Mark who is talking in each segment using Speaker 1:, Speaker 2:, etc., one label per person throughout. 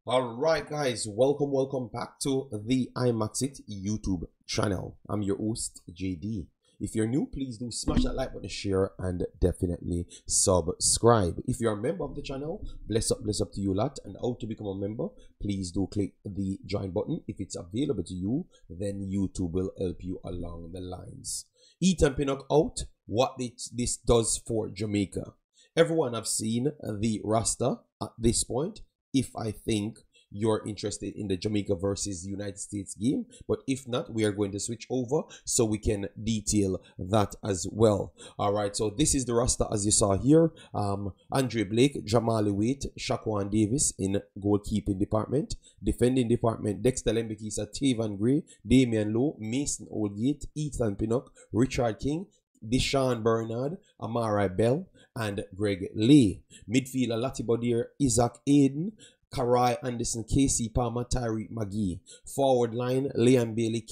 Speaker 1: Alright guys, welcome back to the Imaxit YouTube channel. I'm your host JD. If you're new, please do smash that like button, share, and definitely subscribe. If you're a member of the channel, bless up to you lot. And how to become a member, please do click the join button. If it's available to you, then YouTube will help you along the lines. Eat and Pinnock out, what this does for Jamaica. Everyone have seen the roster at this point. If I think you're interested in the Jamaica versus United States game, but if not, we are going to switch over so we can detail that as well. All right, so this is the roster as you saw here. Andre Blake, Jamali Waite, Shaquan Davis in goalkeeping department. Defending department, Dexter Lembikisa, Tavan Gray, Damian Lowe, Mason Oldgate, Ethan Pinnock, Richard King, Deshaun Bernard, Amari Bell, and Greg Lee. Midfielder Latibodir, Isaac Aiden, Karai Anderson, Casey Palmer, Tyree McGee. Forward line, Liam Bailey,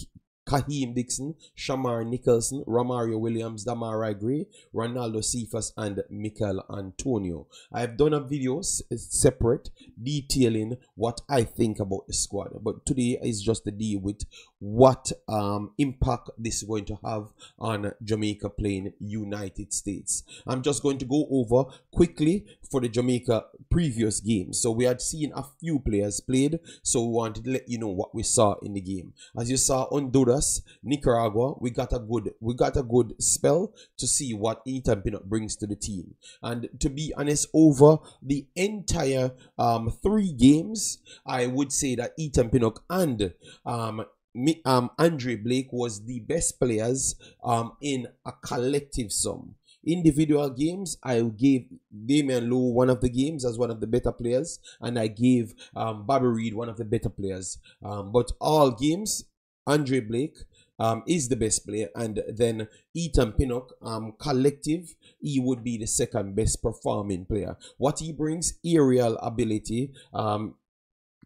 Speaker 1: Kaheem Dixon, Shamar Nicholson, Romario Williams, Damarai Gray, Ronaldo Cephas, and Mikel Antonio. I have done a video separate detailing what I think about the squad, but today is just to deal with what impact this is going to have on Jamaica playing United States. I'm just going to go over quickly for the Jamaica previous games. So we had seen a few players played, so we wanted to let you know what we saw in the game. As you saw, Honduras, Nicaragua, we got a good spell to see what Ethan Pinnock brings to the team. And to be honest, over the entire 3 games, I would say that Ethan Pinnock and Andre Blake was the best players in a collective sum. Individual games, I gave Damian Lowe one of the games as one of the better players, and I gave Bobby Reed one of the better players. But all games, Andre Blake is the best player, and then Ethan Pinnock, collective, he would be the second best performing player. What he brings: aerial ability,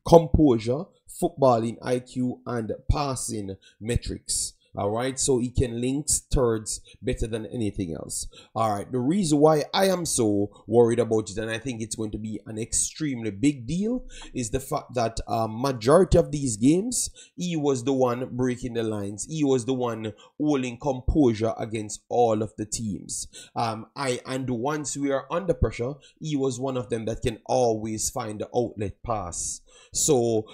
Speaker 1: composure, footballing IQ, and passing metrics. All right, so he can link thirds better than anything else. All right, the reason why I am so worried about it, and I think it's going to be an extremely big deal, is the fact that majority of these games, he was the one breaking the lines. He was the one holding composure against all of the teams. And once we are under pressure, he was one of them that can always find the outlet pass. So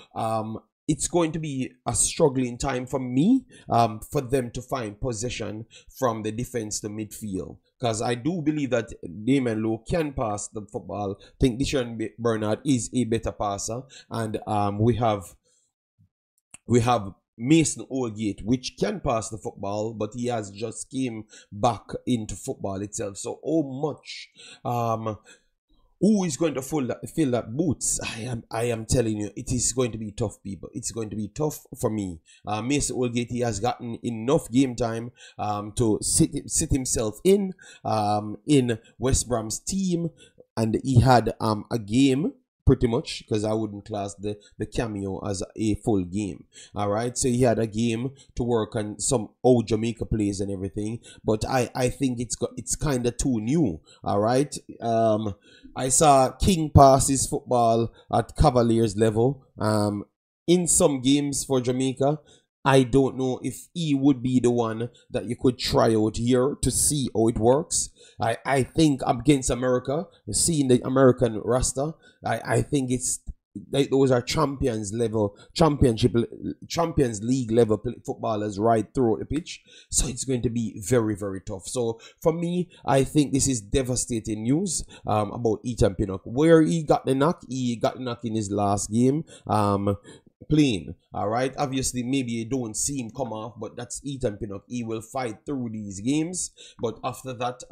Speaker 1: it's going to be a struggling time for me, for them to find possession from the defense to midfield. Because I do believe that Damian Lowe can pass the football. I think Deshaun Bernard is a better passer. And we have Mason Oldgate, which can pass the football, but he has just came back into football itself. So how much who is going to fill that boots? I am telling you, it is going to be tough, people. It's going to be tough for me. Mason Oldgate, he has gotten enough game time to sit himself in West Bram's team, and he had a game pretty much, because I wouldn't class the cameo as a full game. All right, so he had a game to work on some old Jamaica plays and everything, but I think it's kind of too new. All right, I saw King pass his football at Cavaliers level in some games for Jamaica. I don't know if he would be the one that you could try out here to see how it works. I think against America, seeing the American roster, I think it's those are Champions League level footballers right through the pitch. So it's going to be very, very tough. So for me, I think this is devastating news about Ethan Pinnock. Where he got the knock in his last game. Playing. All right, obviously maybe you don't see him come off, but that's Ethan Pinnock. He will fight through these games, but after that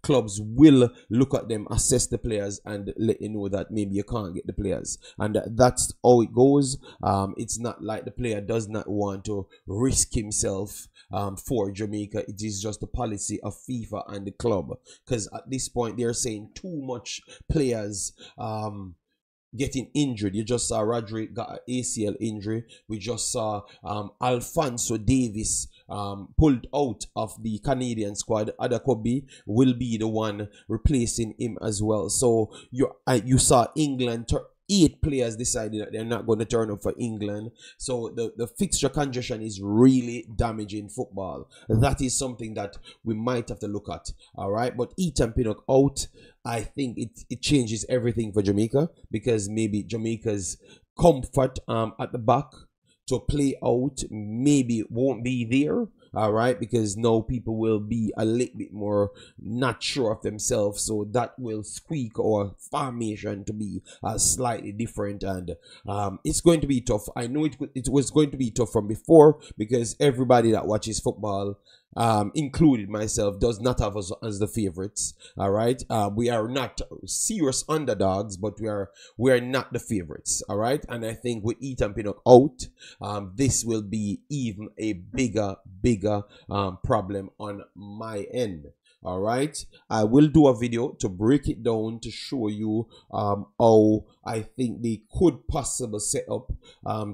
Speaker 1: clubs will look at them, assess the players, and let you know that maybe you can't get the players, and that's how it goes. It's not like the player does not want to risk himself for Jamaica. It is just the policy of FIFA and the club, because at this point they're saying too much players getting injured. You just saw Roderick got an ACL injury. We just saw Alfonso Davis pulled out of the Canadian squad. Adakobi will be the one replacing him as well. So you saw England 8 players decided that they're not going to turn up for England. So the fixture congestion is really damaging football. That is something that we might have to look at. All right, but Ethan Pinnock out, I think it changes everything for Jamaica, because maybe Jamaica's comfort at the back to play out maybe won't be there. All right, because now people will be a little bit more not sure of themselves, so that will squeak our formation to be slightly different, and it's going to be tough. I know it was going to be tough from before, because everybody that watches football, included myself, does not have us as the favorites. All right, we are not serious underdogs, but we are not the favorites. All right, and I think with Ethan Pinnock out, this will be even a bigger problem on my end. All right, I will do a video to break it down to show you how I think they could possibly set up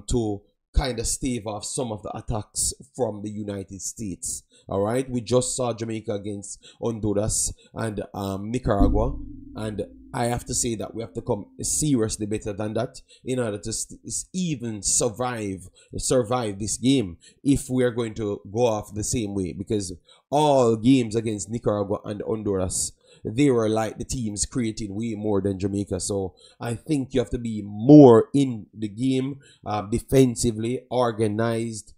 Speaker 1: to kind of stave off some of the attacks from the United States. All right, we just saw Jamaica against Honduras and Nicaragua, and I have to say that we have to come seriously better than that in order to even survive this game, if we are going to go off the same way, because all games against Nicaragua and Honduras, they were like the teams creating way more than Jamaica. So I think you have to be more in the game, defensively, organized,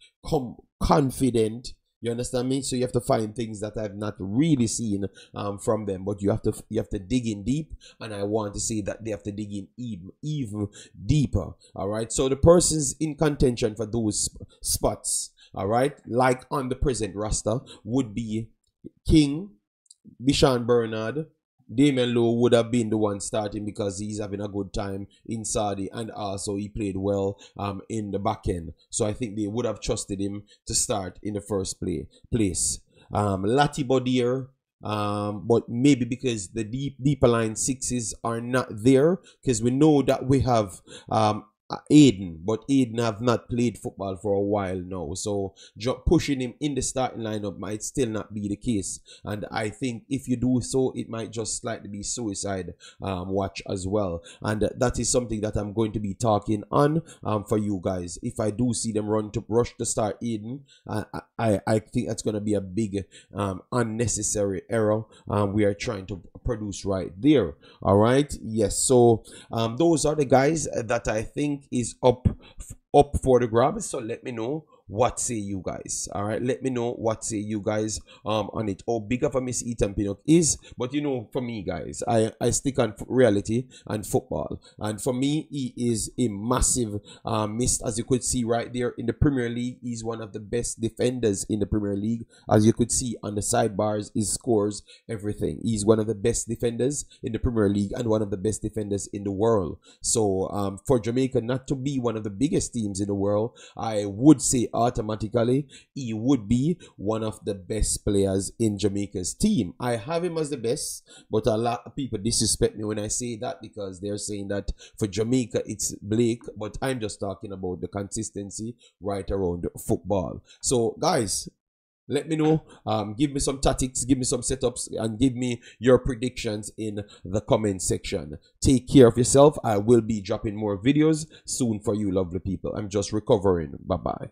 Speaker 1: confident. You understand me? So you have to find things that I've not really seen from them, but you have to dig in deep, and I want to say that they have to dig in even deeper. All right. So the persons in contention for those spots, all right, like on the present roster, would be King, Bishan Bernard. Damian Lowe would have been the one starting because he's having a good time in Saudi, and also he played well in the back end. So I think they would have trusted him to start in the first place. Lati Bodier, but maybe because the deeper line sixes are not there, because we know that we have Aiden, but Aiden have not played football for a while now, so pushing him in the starting lineup might still not be the case, and I think if you do so, it might just slightly be suicide watch as well, and that is something that I'm going to be talking on for you guys. If I do see them rush to start Aiden, I think that's going to be a big unnecessary error we are trying to produce right there. All right, yes, so those are the guys that I think is up for the grab. So let me know what say you guys. All right, let me know what say you guys on it. How big of a miss Ethan Pinnock is, but you know, for me guys, I stick on reality and football, and for me he is a massive miss. As you could see right there in the Premier League, he's one of the best defenders in the Premier League. As you could see on the sidebars, he scores everything. He's one of the best defenders in the Premier League and one of the best defenders in the world. So for Jamaica not to be one of the biggest teams in the world, I would say automatically he would be one of the best players in Jamaica's team. I have him as the best, but a lot of people disrespect me when I say that, because they're saying that for Jamaica it's Blake, but I'm just talking about the consistency right around football. So guys, let me know, give me some tactics, give me some setups, and give me your predictions in the comment section. Take care of yourself. I will be dropping more videos soon for you lovely people. I'm just recovering. Bye bye.